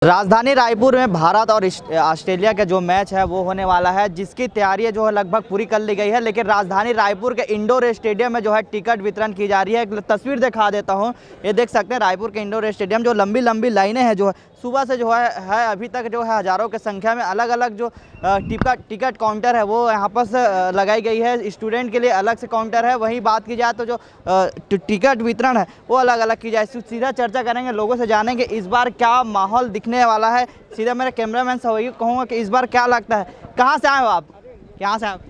राजधानी रायपुर में भारत और ऑस्ट्रेलिया का जो मैच है वो होने वाला है, जिसकी तैयारी जो है लगभग पूरी कर ली गई है। लेकिन राजधानी रायपुर के इंडोर स्टेडियम में जो है टिकट वितरण की जा रही है। एक तस्वीर दिखा देता हूँ, ये देख सकते हैं रायपुर के इंडोर स्टेडियम, जो लंबी लंबी लाइनें हैं जो है सुबह से जो है अभी तक जो है हज़ारों की संख्या में अलग अलग जो टिकट काउंटर है वो यहाँ पर लगाई गई है। स्टूडेंट के लिए अलग से काउंटर है। वहीं बात की जाए तो जो टिकट वितरण है वो अलग अलग की जाए। सीधा चर्चा करेंगे, लोगों से जानेंगे इस बार क्या माहौल दिखने वाला है। सीधा मेरे कैमरामैन से वही कहूँगा कि इस बार क्या लगता है। कहाँ से आए हो आप? कहाँ से आप?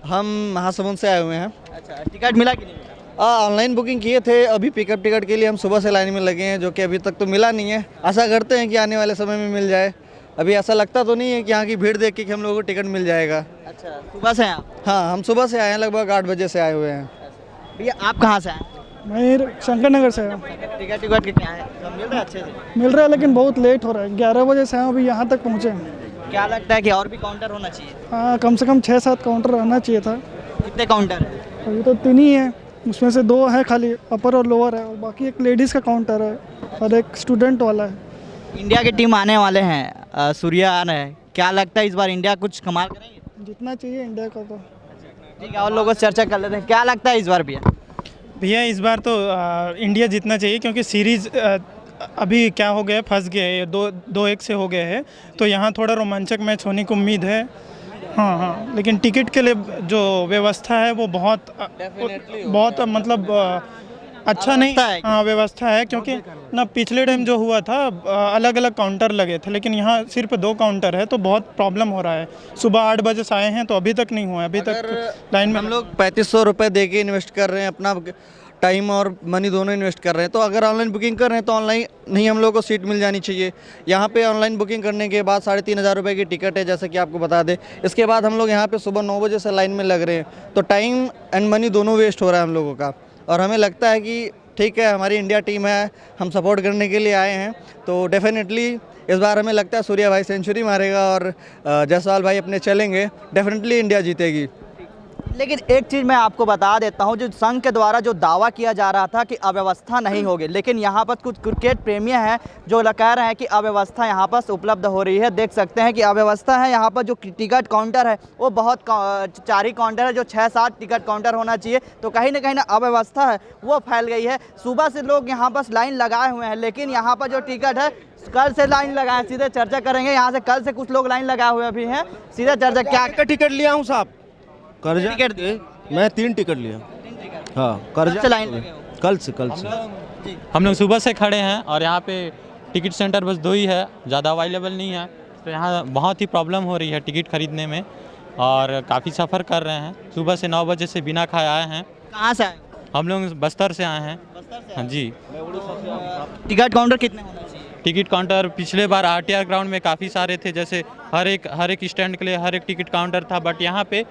हम महासमुंद से आए हुए हैं। अच्छा, टिकट मिला कि नहीं मिला? ऑनलाइन बुकिंग किए थे, अभी पिकअप टिकट के लिए हम सुबह से लाइन में लगे हैं, जो कि अभी तक तो मिला नहीं है। आशा करते हैं कि आने वाले समय में मिल जाए। अभी ऐसा लगता तो नहीं है कि यहाँ की भीड़ देख के कि हम लोगों को टिकट मिल जाएगा। अच्छा, सुबह से आप? हाँ, हम सुबह से आए हैं, लगभग 8 बजे से आए हुए हैं। भैया आप कहाँ से आए? मैं शंकर नगर से आया हूँ। टिकट के क्या है, सब मिल रहा है अच्छे से? मिल रहा है लेकिन बहुत लेट हो रहा है। 11 बजे से अभी यहाँ तक पहुँचे हैं। क्या लगता है कि और भी काउंटर होना चाहिए? हाँ, कम से कम 6-7 काउंटर रहना चाहिए था। कितने काउंटर है? अभी तो 3 ही हैं, उसमें से 2 है खाली, अपर और लोअर है, और बाकी एक लेडीज़ का काउंटर है और एक स्टूडेंट वाला है। इंडिया की टीम आने वाले हैं, सूर्या आ रहे हैं, क्या लगता है इस बार इंडिया कुछ कमाल करेंगे? जितना चाहिए इंडिया का तो। ठीक है, और लोगों से चर्चा कर लेते हैं। क्या लगता है इस बार भैया इस बार तो इंडिया जीतना चाहिए, क्योंकि सीरीज़ अभी क्या हो गया, फंस गया है, 2-1 से हो गया है। तो यहाँ थोड़ा रोमांचक मैच होने की उम्मीद है। हाँ, लेकिन टिकट के लिए जो व्यवस्था है वो बहुत मतलब अच्छा नहीं है। हाँ, व्यवस्था है, क्योंकि ना पिछले टाइम जो हुआ था अलग अलग काउंटर लगे थे, लेकिन यहाँ सिर्फ 2 काउंटर है, तो बहुत प्रॉब्लम हो रहा है। सुबह 8 बजे से आए हैं तो अभी तक नहीं हुआ है, अभी तक लाइन में हम लोग 3500 रुपये दे के इन्वेस्ट कर रहे हैं, अपना टाइम और मनी दोनों इन्वेस्ट कर रहे हैं। तो अगर ऑनलाइन बुकिंग कर रहे हैं तो ऑनलाइन नहीं हम लोग को सीट मिल जानी चाहिए। यहाँ पे ऑनलाइन बुकिंग करने के बाद 3500 रुपये की टिकट है, जैसे कि आपको बता दें। इसके बाद हम लोग यहाँ पे सुबह 9 बजे से लाइन में लग रहे हैं, तो टाइम एंड मनी दोनों वेस्ट हो रहा है हम लोगों का। और हमें लगता है कि ठीक है, हमारी इंडिया टीम है, हम सपोर्ट करने के लिए आए हैं, तो डेफिनेटली इस बार हमें लगता है सूर्या भाई सेंचुरी मारेगा और जायसवाल भाई अपने चलेंगे। डेफिनेटली इंडिया जीतेगी। लेकिन एक चीज़ मैं आपको बता देता हूं, जो संघ के द्वारा जो दावा किया जा रहा था कि अव्यवस्था नहीं होगी, लेकिन यहां पर कुछ क्रिकेट प्रेमी हैं जो कह रहे हैं कि अव्यवस्था यहां पर उपलब्ध हो रही है। देख सकते हैं कि अव्यवस्था है। यहां पर जो टिकट काउंटर है वो बहुत 4 ही काउंटर है, जो 6-7 टिकट काउंटर होना चाहिए। तो कहीं ना अव्यवस्था है वो फैल गई है। सुबह से लोग यहाँ पर लाइन लगाए हुए हैं, लेकिन यहाँ पर जो टिकट है कल से लाइन लगाए। सीधे चर्चा करेंगे यहाँ से, कल से कुछ लोग लाइन लगाए हुए भी हैं। सीधे चर्चा। क्या टिकट लिया हूँ साहब? कर्जा टिकट? मैं 3 टिकट लिया। हाँ, कर्जा लाइन कल से हम लोग सुबह से खड़े हैं और यहाँ पे टिकट सेंटर बस 2 ही है, ज़्यादा अवेलेबल नहीं है। तो यहाँ बहुत ही प्रॉब्लम हो रही है टिकट खरीदने में, और काफ़ी सफ़र कर रहे हैं। सुबह से 9 बजे से बिना खाए आए हैं। कहाँ से आए? हम लोग बस्तर से आए हैं। हाँ जी। टिकट काउंटर कितने होना चाहिए? टिकट काउंटर पिछले बार RTR ग्राउंड में काफ़ी सारे थे, जैसे हर एक स्टैंड के लिए हर एक टिकट काउंटर था, बट यहाँ पे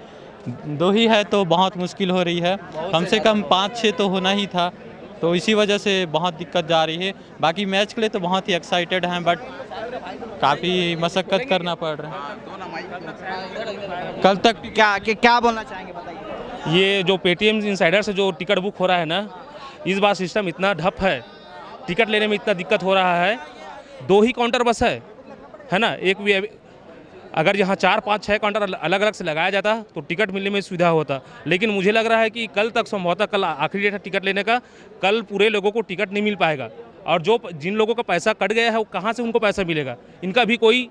2 ही है, तो बहुत मुश्किल हो रही है। कम से कम 5-6 तो होना ही था, तो इसी वजह से बहुत दिक्कत जा रही है। बाकी मैच के लिए तो बहुत ही एक्साइटेड हैं, बट काफ़ी मशक्क़त करना पड़ रहा है। कल तक क्या बोलना चाहेंगे, बताइए। ये जो पेटीएम इनसाइडर से जो टिकट बुक हो रहा है ना, इस बार सिस्टम इतना ठप है, टिकट लेने में इतना दिक्कत हो रहा है। 2 ही काउंटर बस है ना। एक भी अगर यहाँ 4-5-6 काउंटर अलग अलग से लगाया जाता तो टिकट मिलने में सुविधा होता। लेकिन मुझे लग रहा है कि कल तक संभवतः, कल आखिरी डेट है टिकट लेने का, कल पूरे लोगों को टिकट नहीं मिल पाएगा। और जिन लोगों का पैसा कट गया है वो कहाँ से उनको पैसा मिलेगा, इनका भी कोई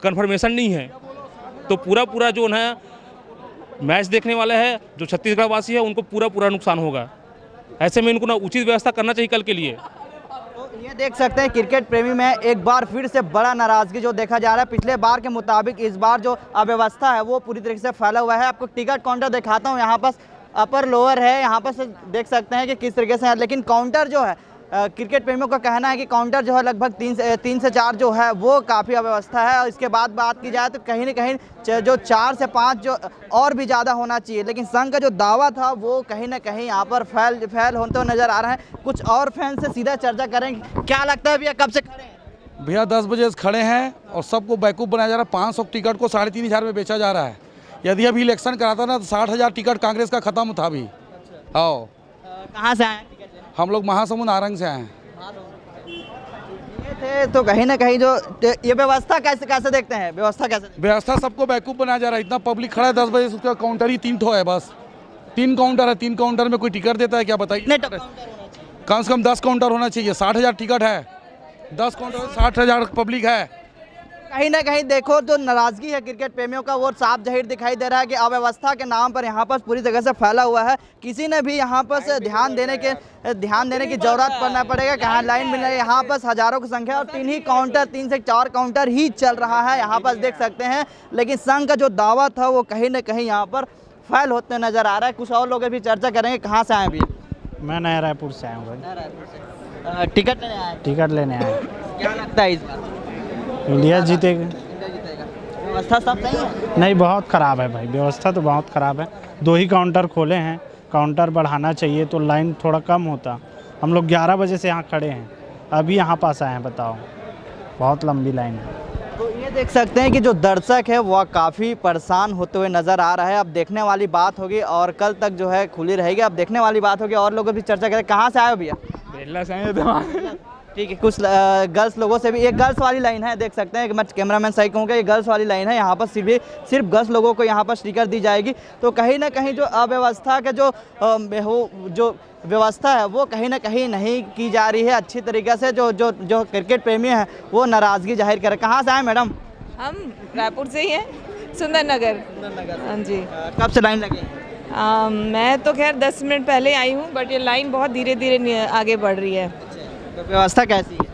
कन्फर्मेशन नहीं है। तो पूरा जो है मैच देखने वाले हैं, जो छत्तीसगढ़ वासी है, उनको पूरा नुकसान होगा। ऐसे में इनको ना उचित व्यवस्था करना चाहिए कल के लिए। ये देख सकते हैं क्रिकेट प्रेमी में एक बार फिर से बड़ा नाराजगी जो देखा जा रहा है। पिछले बार के मुताबिक इस बार जो अव्यवस्था है वो पूरी तरीके से फैला हुआ है। आपको टिकट काउंटर दिखाता हूँ, यहाँ पर अपर लोअर है, यहाँ पर से देख सकते हैं कि किस तरीके से है। लेकिन काउंटर जो है, क्रिकेट प्रेमियों का कहना है कि काउंटर जो है लगभग 3 से 4 जो है वो काफ़ी अव्यवस्था है। और इसके बाद बात की जाए तो कहीं ना कहीं जो 4 से 5 जो और भी ज़्यादा होना चाहिए। लेकिन संघ का जो दावा था वो कहीं ना कहीं यहाँ पर फैल होते हुए नज़र आ रहा है। कुछ और फैन से सीधा चर्चा करेंगे। क्या लगता है भैया, कब से खड़े हैं? भैया 10 बजे से खड़े हैं और सबको बैकूफ बनाया जा रहा है। 500 टिकट को 3500 में बेचा जा रहा है। यदि अभी इलेक्शन कराता ना तो 60,000 टिकट कांग्रेस का ख़त्म था अभी। आओ, कहाँ से आए हैं टिकट लेने? हम लोग महासमुंद आरंग से आए हैं। थे तो कहीं ना कहीं जो ये व्यवस्था कैसे कैसे देखते हैं, व्यवस्था कैसे? व्यवस्था सबको बैकअप बनाया जा रहा है। इतना पब्लिक खड़ा है 10 बजे से, उसका काउंटर ही 3 ठो है बस। 3 काउंटर है, 3 काउंटर में कोई टिकट देता है क्या बताइए? कितने काउंटर होना चाहिए? कम से कम 10 काउंटर होना चाहिए। 60,000 टिकट है, 10 काउंटर 60,000 पब्लिक है। कहीं ना कहीं देखो जो नाराजगी है क्रिकेट प्रेमियों का वो साफ जाहिर दिखाई दे रहा है कि अव्यवस्था के नाम पर यहाँ पर पूरी जगह से फैला हुआ है। किसी ने भी यहाँ पर से ध्यान देने की जरूरत पड़ना पड़ेगा। कहाँ लाइन मिल रही है, यहाँ पर हजारों की संख्या और 3 ही काउंटर, 3 से 4 काउंटर ही चल रहा है यहाँ पर देख सकते हैं। लेकिन संघ का जो दावा था वो कहीं ना कहीं यहाँ पर फैल होते नजर आ रहा है। कुछ और लोग भी चर्चा करेंगे। कहाँ से आए अभी? मैं नया रायपुर से आया हूँ भाई। टिकट लेने आए? टिकट लेने आया। क्या लगता है इस बार इंडिया जीतेगा? व्यवस्था सब सही है? नहीं, बहुत ख़राब है भाई, व्यवस्था तो बहुत ख़राब है। 2 ही काउंटर खोले हैं, काउंटर बढ़ाना चाहिए तो लाइन थोड़ा कम होता। हम लोग 11 बजे से यहाँ खड़े हैं, अभी यहाँ पास आए हैं, बताओ बहुत लंबी लाइन है। तो ये देख सकते हैं कि जो दर्शक है वह काफ़ी परेशान होते हुए नज़र आ रहा है। अब देखने वाली बात होगी और कल तक जो है खुली रहेगी। अब देखने वाली बात होगी और लोगों भी चर्चा करें। कहाँ से आए हो भैया? बेल्ला से आए। ठीक है, कुछ गर्ल्स लोगों से भी, एक गर्ल्स वाली लाइन है देख सकते हैं कि मैं कैमरामैन सही कहूँगा, ये गर्ल्स वाली लाइन है। यहाँ पर सिर्फ गर्ल्स लोगों को यहाँ पर स्टिकर दी जाएगी। तो कहीं ना कहीं जो अव्यवस्था के जो व्यवस्था है वो कहीं ना कहीं नहीं की जा रही है अच्छी तरीके से। जो क्रिकेट प्रेमी हैं वो नाराज़गी जाहिर करें। कहाँ से आए मैडम? हम रायपुर से ही हैं, सुंदर नगर। हाँ जी। कब से लाइन लगी? मैं तो खैर 10 मिनट पहले आई हूँ, बट ये लाइन बहुत धीरे धीरे आगे बढ़ रही है। तो व्यवस्था कैसी है?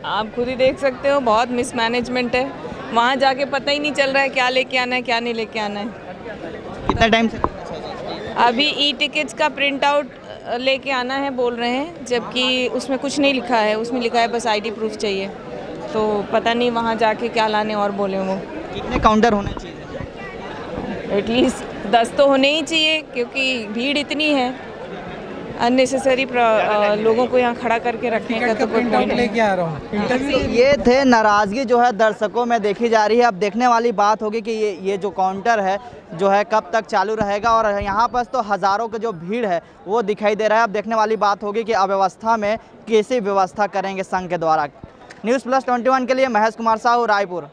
आप खुद ही देख सकते हो, बहुत मिसमैनेजमेंट है। वहाँ जाके पता ही नहीं चल रहा है क्या लेके आना है क्या नहीं लेके आना है। कितना टाइम से? अभी ई-टिकट्स का प्रिंट आउट लेके आना है बोल रहे हैं, जबकि उसमें कुछ नहीं लिखा है। उसमें लिखा है बस ID प्रूफ चाहिए। तो पता नहीं वहाँ जाके क्या लाने और बोले वो। कितने काउंटर होने चाहिए? एटलीस्ट 10 तो होने ही चाहिए, क्योंकि भीड़ इतनी है। अननेसेसरी लोगों को यहाँ खड़ा करके रखने का तो कोई पॉइंट नहीं। आ रहा हूँ। ये थे नाराज़गी जो है दर्शकों में देखी जा रही है। अब देखने वाली बात होगी कि ये जो काउंटर है जो है कब तक चालू रहेगा। और यहाँ पर तो हज़ारों की जो भीड़ है वो दिखाई दे रहा है। अब देखने वाली बात होगी कि अव्यवस्था में कैसी व्यवस्था करेंगे संघ के द्वारा। न्यूज़ प्लस 21 के लिए महेश कुमार साहू, रायपुर।